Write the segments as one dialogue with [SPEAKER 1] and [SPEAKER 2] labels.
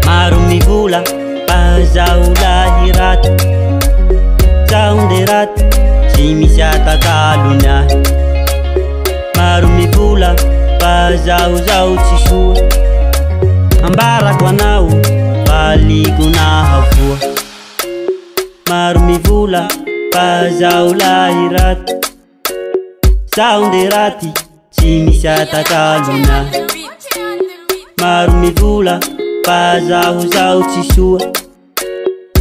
[SPEAKER 1] Marumivula pazaho lahiraty zaho nde raty tsy misy atakalony ahy. Marumivula pazaho tsy soa ambarako anao valiko nahavoa. Marumivula pazaho lahiraty zaho nde raty tsy misy atakalony ahy. Marumivula pazaho tsy soa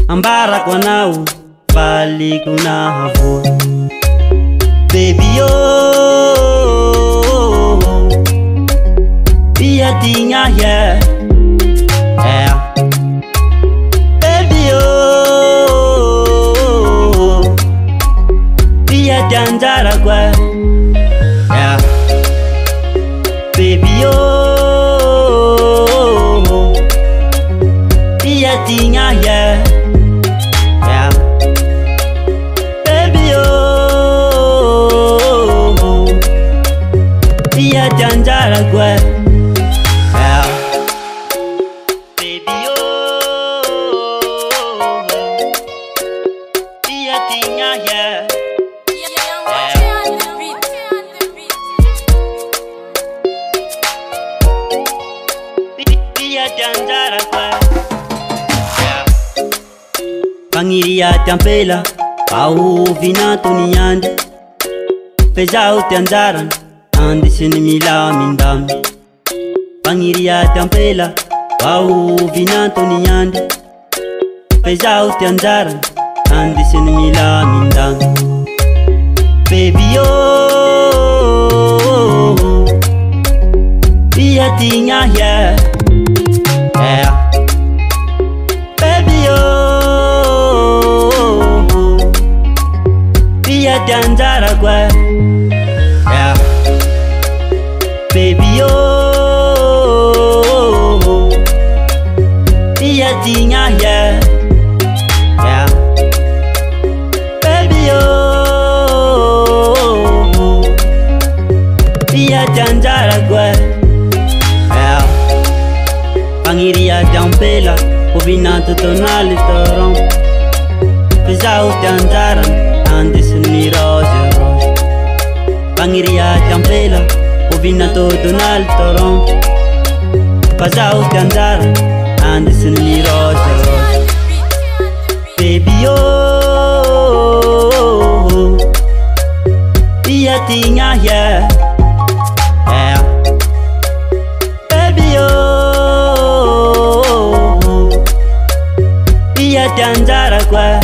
[SPEAKER 1] ambarako anao valiko nahavoa. Baby oh, piadigna yeah. Baby oh, piadianjara kwa yeah. Baby oh, piadigna yeah. Baby oh, piadianjara kwa yeah. Baby oh, piadigna yeah. Piadanjara kwa Pangiria tampela au vinatoni andi Fezao tianjaran andi sini mila mindami. Pangiria tampela au vinatoni andi Fezao tianjaran andi sini mila mindami. Baby oh, piadigna yeah. Baby oh, piadanjara kwa yeah. Baby oh, piadigna yeah. Baby oh, piadanjara kwa yeah. Pangiria tampela Ubinato tonali toron Fezao tianjaran andi sini rose rose. Pangiria tampela Ubinato tonali toron Fezao tianjaran andi sini rose rose. Baby oh, piadigna yeah. Baby oh, piadanjara kwa